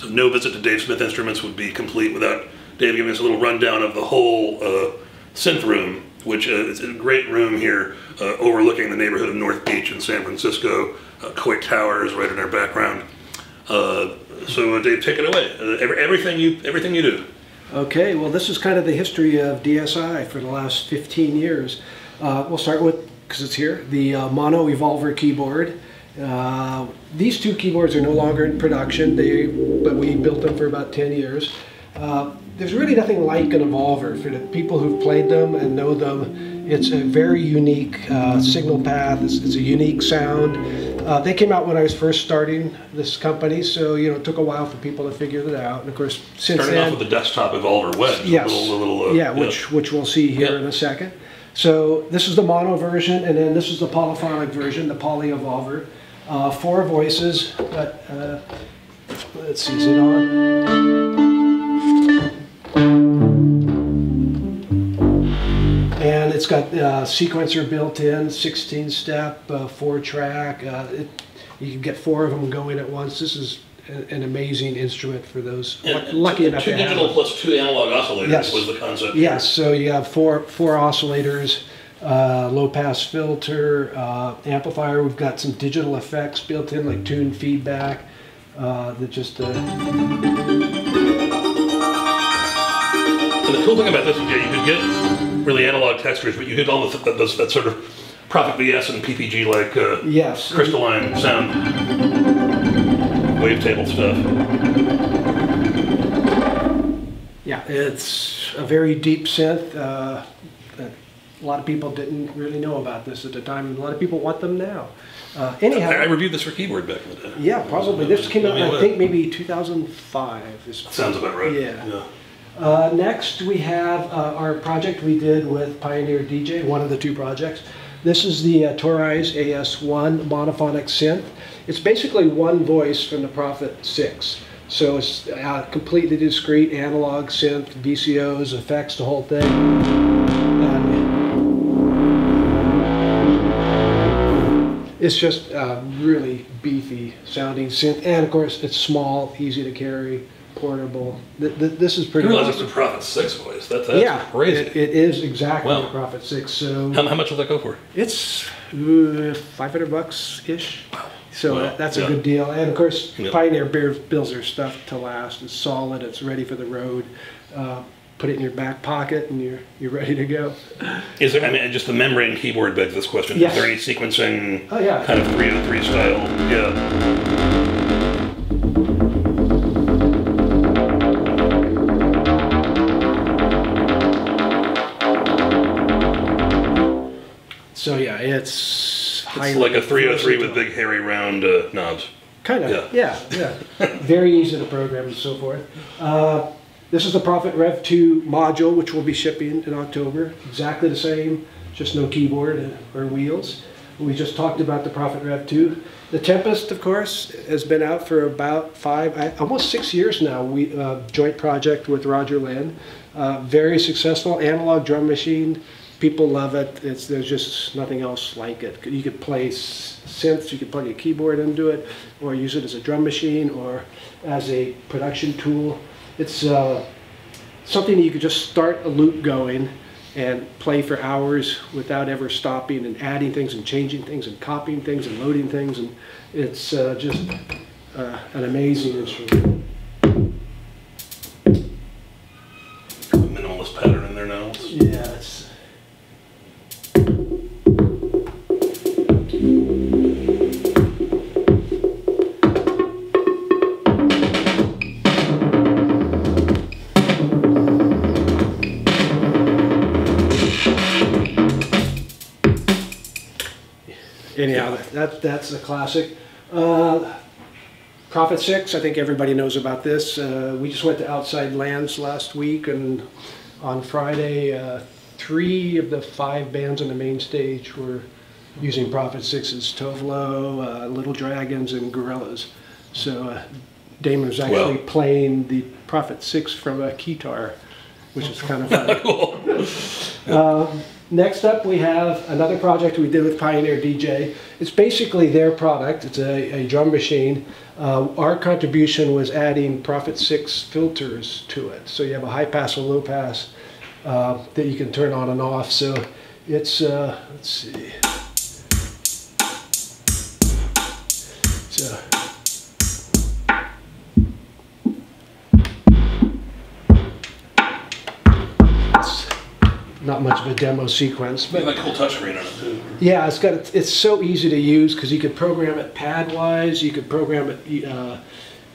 So no visit to Dave Smith Instruments would be complete without Dave giving us a little rundown of the whole synth room, which is a great room here overlooking the neighborhood of North Beach in San Francisco. Coit Tower is right in our background. So Dave, take it away. Everything you do. Okay, well this is kind of the history of DSI for the last 15 years. We'll start with, because it's here, the Mono Evolver keyboard. These two keyboards are no longer in production, but we built them for about 10 years. There's really nothing like an Evolver. For the people who've played them and know them, it's a very unique signal path. It's a unique sound. They came out when I was first starting this company, so it took a while for people to figure it out. And of course, since starting off with the desktop Evolver wedge, yes, which we'll see here in a second. So this is the mono version, and then this is the polyphonic version, the poly Evolver. 4 voices, but let's see, is it on? And it's got sequencer built in, 16-step, 4-track. You can get 4 of them going at once. This is an amazing instrument for those lucky enough to have. 2 digital plus 2 analog oscillators, yes, was the concept. Yes, so you have four oscillators, low-pass filter, amplifier. We've got some digital effects built in, like tune feedback. That just. And the cool thing about this is, you could get really analog textures, but you get all that sort of Prophet VS and PPG like yes, crystalline sound, wavetable stuff. Yeah, it's a very deep synth. A lot of people didn't really know about this at the time, and a lot of people want them now. Anyhow, I reviewed this for keyboard back in the day. Yeah, probably. This came out, I think, maybe 2005. Sounds about right. Yeah. Next, we have our project we did with Pioneer DJ, one of the 2 projects. This is the Torres AS1 monophonic synth. It's basically one voice from the Prophet 6. So it's completely discrete, analog synth, VCOs, effects, the whole thing. It's just really beefy sounding synth, and of course it's small, easy to carry, portable. This is pretty. You realize it's a Prophet 6 voice? That's crazy. It is exactly a Prophet 6. So how much will that go for? It's $500 ish. So that's a good deal. And of course, Pioneer builds their stuff to last. It's solid. It's ready for the road. Put it in your back pocket and you're ready to go. Is there, just the membrane keyboard begs this question. Yes. Is there any sequencing kind of 303 style? Yeah. So yeah, it's like a 303 with big hairy round knobs. Kind of, yeah. Very easy to program and so forth. This is the Prophet REV2 module, which will be shipping in October. Exactly the same, just no keyboard or wheels. We just talked about the Prophet REV2. The Tempest, of course, has been out for about almost 6 years now. We joint project with Roger Lynn. Very successful analog drum machine. People love it. There's just nothing else like it. You could play synths, you could plug a keyboard into it, or use it as a drum machine or as a production tool. It's something you could just start a loop going and play for hours without ever stopping and adding things and changing things and copying things and loading things. And it's just an amazing instrument. Minimalist pattern in there now. Yeah, it's. Anyhow, that's a classic. Prophet 6, I think everybody knows about this. We just went to Outside Lands last week, and on Friday, 3 of the 5 bands on the main stage were using Prophet 6's Tovlo, Little Dragons, and Gorillas. So Damon was actually playing the Prophet 6 from a guitar, which is kind of funny. Next up, we have another project we did with Pioneer DJ. It's basically their product. It's a drum machine. Our contribution was adding Prophet 6 filters to it. So you have a high pass and low pass that you can turn on and off. So it's, let's see. Not much of a demo sequence, but like cool touchscreen on it too. Yeah, it's so easy to use because you could program it pad-wise. You could program it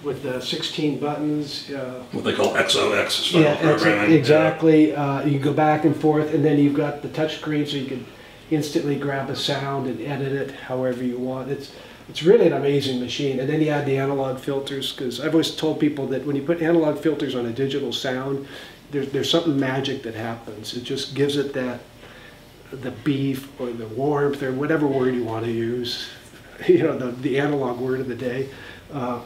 with the 16 buttons. What they call XOX style yeah, programming. Exactly. You can go back and forth, and then you've got the touchscreen, so you can instantly grab a sound and edit it however you want. It's really an amazing machine. And then you add the analog filters, because I've always told people that when you put analog filters on a digital sound, there's something magic that happens. It just gives it the beef or the warmth or whatever word you want to use, you know, the analog word of the day.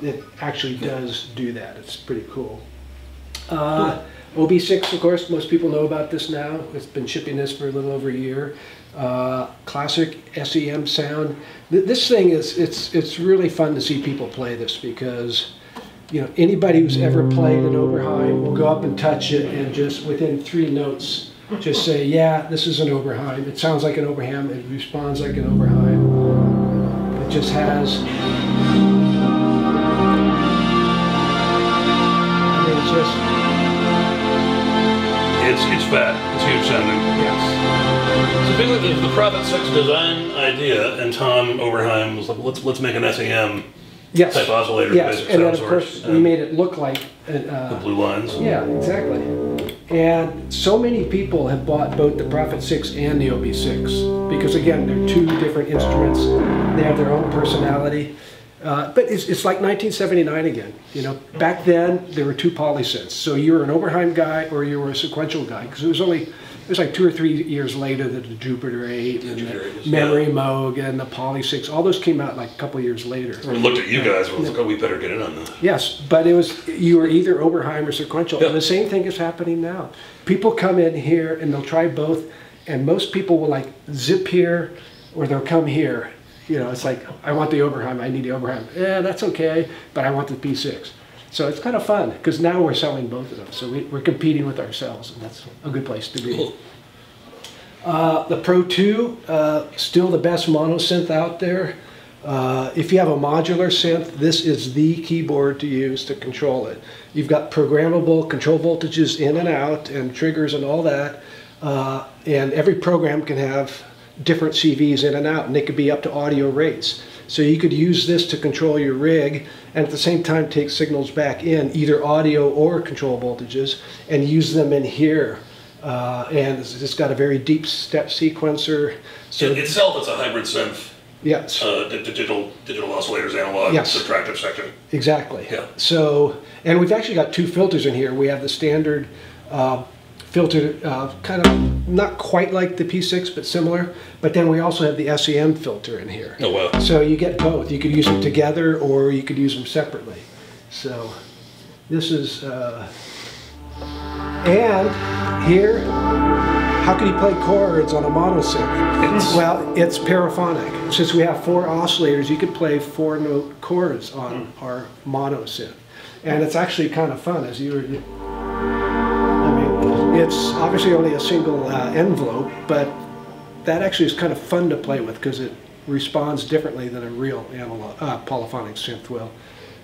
It actually does do that. It's pretty cool. OB6, of course, most people know about this now. It's been shipping this for a little over a year. Classic SEM sound. This thing it's really fun to see people play this, because you know, anybody who's ever played an Oberheim will go up and touch it and just within 3 notes just say, yeah, this is an Oberheim. It sounds like an Oberheim. It responds like an Oberheim. It just has, I mean, it's fat. It's huge sounding. yes. So basically, the Prophet 6 design idea, and Tom Oberheim was like, let's make an SEM Yes. type oscillator. Yes, and then of course we made it look like the blue lines. Yeah, exactly. And so many people have bought both the Prophet 6 and the OB6 because, again, they're 2 different instruments. They have their own personality. But it's like 1979 again. You know, back then there were 2 polysynths. So you were an Oberheim guy or you were a sequential guy, because it was like 2 or 3 years later that the Jupiter 8 and the Memory Moog and the Poly 6, all those came out like a couple of years later. We looked at you guys and was like, oh, we better get in on this. Yes, but you were either Oberheim or sequential. Yeah. And the same thing is happening now. People come in here and they'll try both, and most people will like zip here or they'll come here. You know, it's like, I want the Oberheim, I need the Oberheim. Yeah, that's okay, but I want the P6. So it's kind of fun, because now we're selling both of them. So we're competing with ourselves, and that's a good place to be. Cool. The Pro 2, still the best mono synth out there. If you have a modular synth, this is the keyboard to use to control it. You've got programmable control voltages in and out, and triggers and all that. And every program can have different CVs in and out, and they could be up to audio rates. So you could use this to control your rig, and at the same time take signals back in, either audio or control voltages, and use them in here. And it's got a very deep step sequencer. So itself, it's a hybrid synth. Yes. Digital oscillators, analog, yes. subtractive section. Exactly. Yeah. So, and we've actually got 2 filters in here. We have the standard filter, kind of not quite like the P6, but similar. But then we also have the SEM filter in here. Oh, wow. So you get both. You could use them together, or you could use them separately. So this is, and here, how can you play chords on a mono synth? Well, it's paraphonic. Since we have 4 oscillators, you could play 4-note chords on our mono synth. And it's actually kind of fun, as you were, I mean, it's obviously only a single envelope, but that actually is kind of fun to play with because it responds differently than a real analog, polyphonic synth will.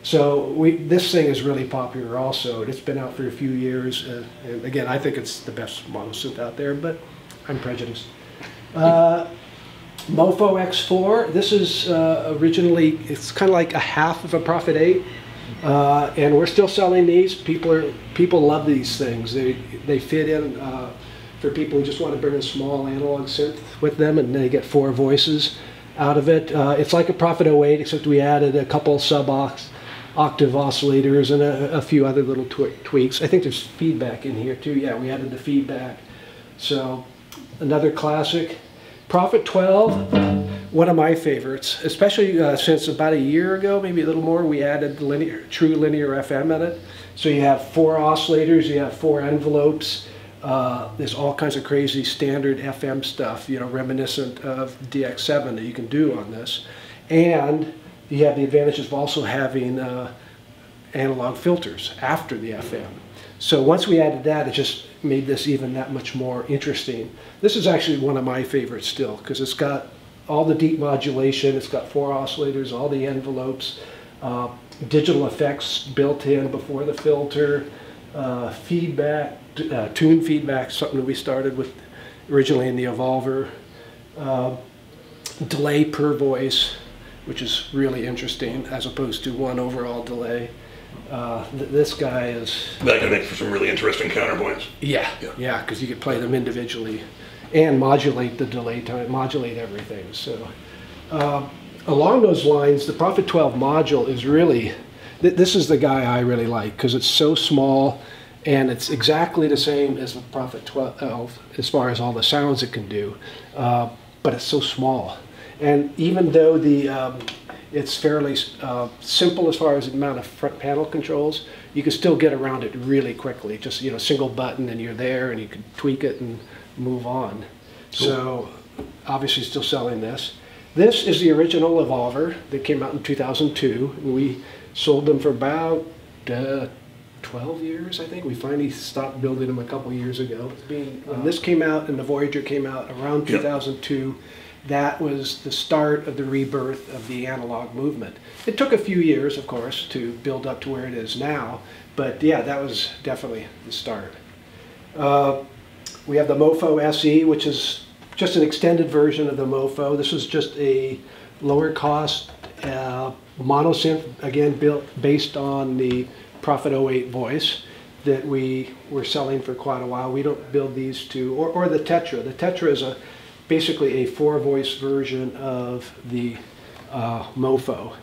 So this thing is really popular also. It's been out for a few years. And again, I think it's the best mono synth out there, but I'm prejudiced. Mofo X4, this is originally, it's kind of like a half of a Prophet 8. And we're still selling these. People love these things. They fit in for people who just want to bring a small analog synth with them, and they get 4 voices out of it. It's like a Prophet 08, except we added a couple sub-octave oscillators and a few other little tweaks. I think there's feedback in here too. Yeah, we added the feedback. So another classic. Prophet 12, one of my favorites, especially since about a year ago, maybe a little more, we added true linear FM in it. So you have 4 oscillators, you have 4 envelopes. There's all kinds of crazy standard FM stuff, you know, reminiscent of DX7 that you can do on this. And you have the advantages of also having analog filters after the FM. So once we added that, it just made this even that much more interesting. This is actually one of my favorites still, because it's got all the deep modulation, it's got 4 oscillators, all the envelopes, digital effects built in before the filter, feedback, tune feedback, something that we started with originally in the Evolver, delay per voice, which is really interesting, as opposed to one overall delay. This guy is... That can make for some really interesting counterpoints. Yeah, because you could play them individually and modulate the delay time, modulate everything. So along those lines, the Prophet 12 module is really, this is the guy I really like, because it's so small and it's exactly the same as the Prophet 12 as far as all the sounds it can do, but it's so small. And even though it's fairly simple as far as the amount of front panel controls, you can still get around it really quickly. Just, you know, single button and you're there, and you can tweak it and move on. Cool. So obviously still selling this. This is the original Evolver that came out in 2002. And we sold them for about 12 years, I think. We finally stopped building them a couple years ago. When this came out and the Voyager came out around 2002, that was the start of the rebirth of the analog movement. It took a few years, of course, to build up to where it is now, but yeah, that was definitely the start. We have the Moto Se, which is just an extended version of the Mofo. This is just a lower cost mono synth, again built based on the Prophet 08 voice that we were selling for quite a while. We don't build these two, or the Tetra. The Tetra is basically a 4-voice version of the Mofo.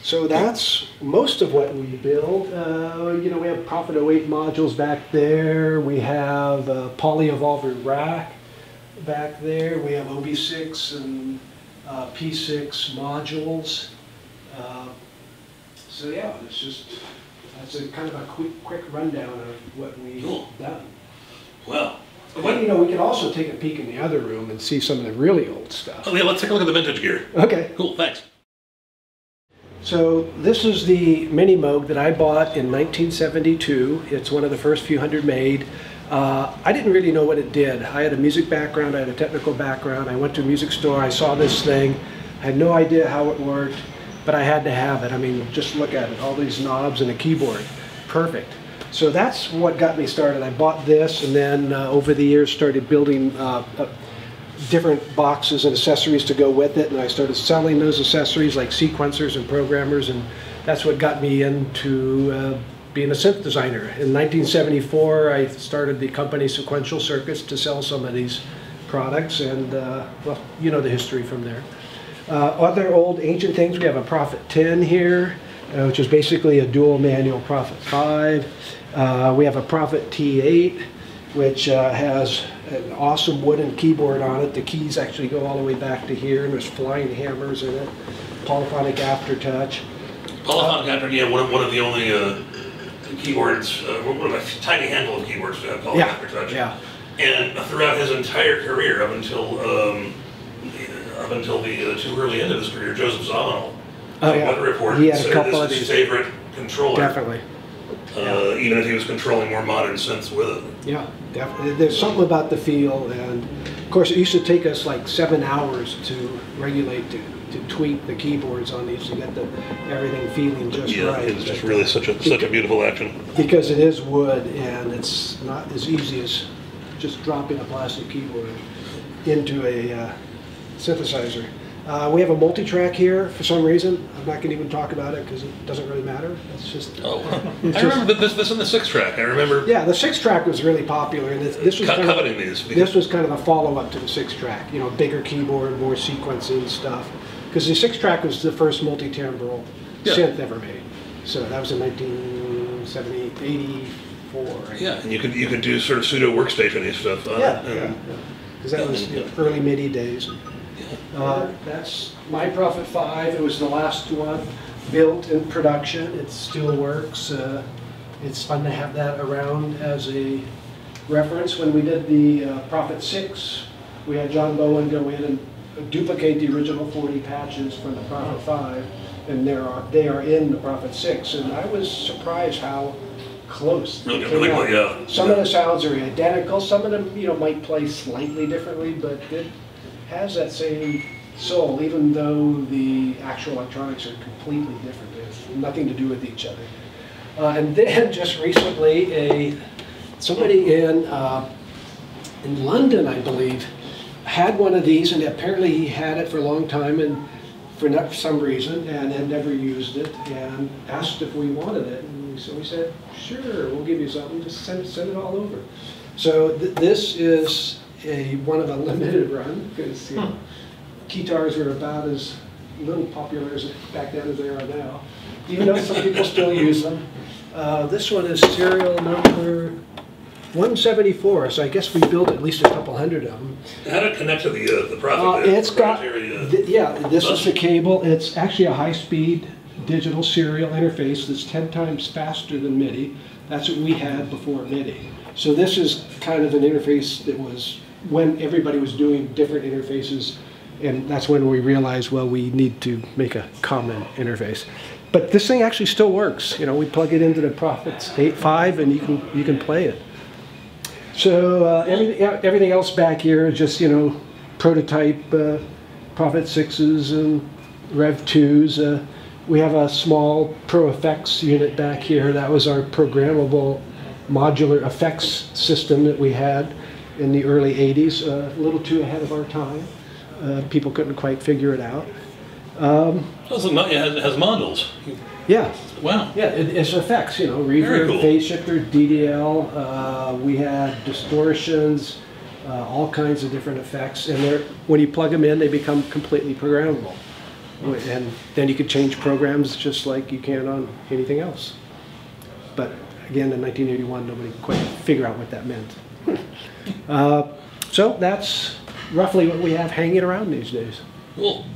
So that's most of what we build. You know, we have Prophet 08 modules back there. We have Poly Evolver rack back there. We have OB6 and P6 modules. So yeah, that's a kind of a quick rundown of what we've done. Well. And then, you know, we can also take a peek in the other room and see some of the really old stuff. Oh yeah, let's take a look at the vintage gear. Okay. Cool, thanks. So this is the Mini Moog that I bought in 1972. It's one of the first few hundred made. I didn't really know what it did. I had a music background, I had a technical background. I went to a music store, I saw this thing. I had no idea how it worked, but I had to have it. I mean, just look at it, all these knobs and a keyboard. Perfect. So that's what got me started. I bought this, and then over the years started building different boxes and accessories to go with it, and I started selling those accessories like sequencers and programmers, and that's what got me into being a synth designer. In 1974, I started the company Sequential Circuits to sell some of these products, and well, you know the history from there. Other old ancient things, we have a Prophet 10 here, which is basically a dual manual Prophet 5. We have a Prophet T8, which has an awesome wooden keyboard on it. The keys actually go all the way back to here, and there's flying hammers in it. Polyphonic aftertouch. Polyphonic aftertouch, yeah, one of the only keyboards, one of a tiny handful of keyboards to have polyphonic aftertouch. Yeah. And throughout his entire career, up until the too early end of his career, Joseph Zawinul, Weather Report, he had a couple of his these. favorite controller. Definitely. Even if he was controlling more modern synths with it. Yeah, definitely. There's something about the feel, and of course it used to take us like 7 hours to regulate, to tweak the keyboards on these to get everything feeling just right. It's just really such a beautiful action. Because it is wood, and it's not as easy as just dropping a plastic keyboard into a synthesizer. We have a multi-track here for some reason. I'm not going to even talk about it because it doesn't really matter. It's just. Oh, I remember this in the 6-track. I remember. Yeah, the 6-track was really popular, and this was coveting these. This was kind of a follow-up to the 6-track. You know, bigger keyboard, more sequencing stuff. Because the 6-track was the first multi-timbral synth ever made. So that was in 1984. Right? Yeah, and you could do sort of pseudo workstation-y stuff on it. Because that was early MIDI days. That's my Prophet 5. It was the last one built in production. It still works. it's fun to have that around as a reference. When we did the Prophet 6, we had John Bowen go in and duplicate the original 40 patches from the Prophet 5, and they are in the Prophet 6, and I was surprised how close. Really good, yeah. Some of the sounds are identical. Some of them, might play slightly differently, but it has that same soul, even though the actual electronics are completely different. They have nothing to do with each other. And then just recently, somebody in London, I believe, had one of these, and apparently he had it for a long time, and for some reason, and had never used it, and asked if we wanted it. And so we said, sure, we'll give you something, just send it all over. So this is one of a limited run, because guitars are about as little popular as back then as they are now, even though some people still use them. This one is serial number 174, so I guess we built at least a couple hundred of them. How did it connect to the Prophet? It's got, this is the cable. It's actually a high-speed digital serial interface that's 10 times faster than MIDI. That's what we had before MIDI. So this is kind of an interface that was when everybody was doing different interfaces, and that's when we realized, well, we need to make a common interface. But this thing actually still works. We plug it into the Prophet 8.5 and you can play it. So everything else back here is just, prototype Prophet 6s and REV2s. We have a small Pro Effects unit back here. That was our programmable modular effects system that we had in the early 80s, a little too ahead of our time. People couldn't quite figure it out. It has models. Yeah. Wow. Yeah, it's effects, reverb, cool. phase shifter, DDL. We had distortions, all kinds of different effects, and when you plug them in, they become completely programmable. And then you could change programs just like you can on anything else. But again, in 1981, nobody could quite figure out what that meant. So that's roughly what we have hanging around these days. Cool.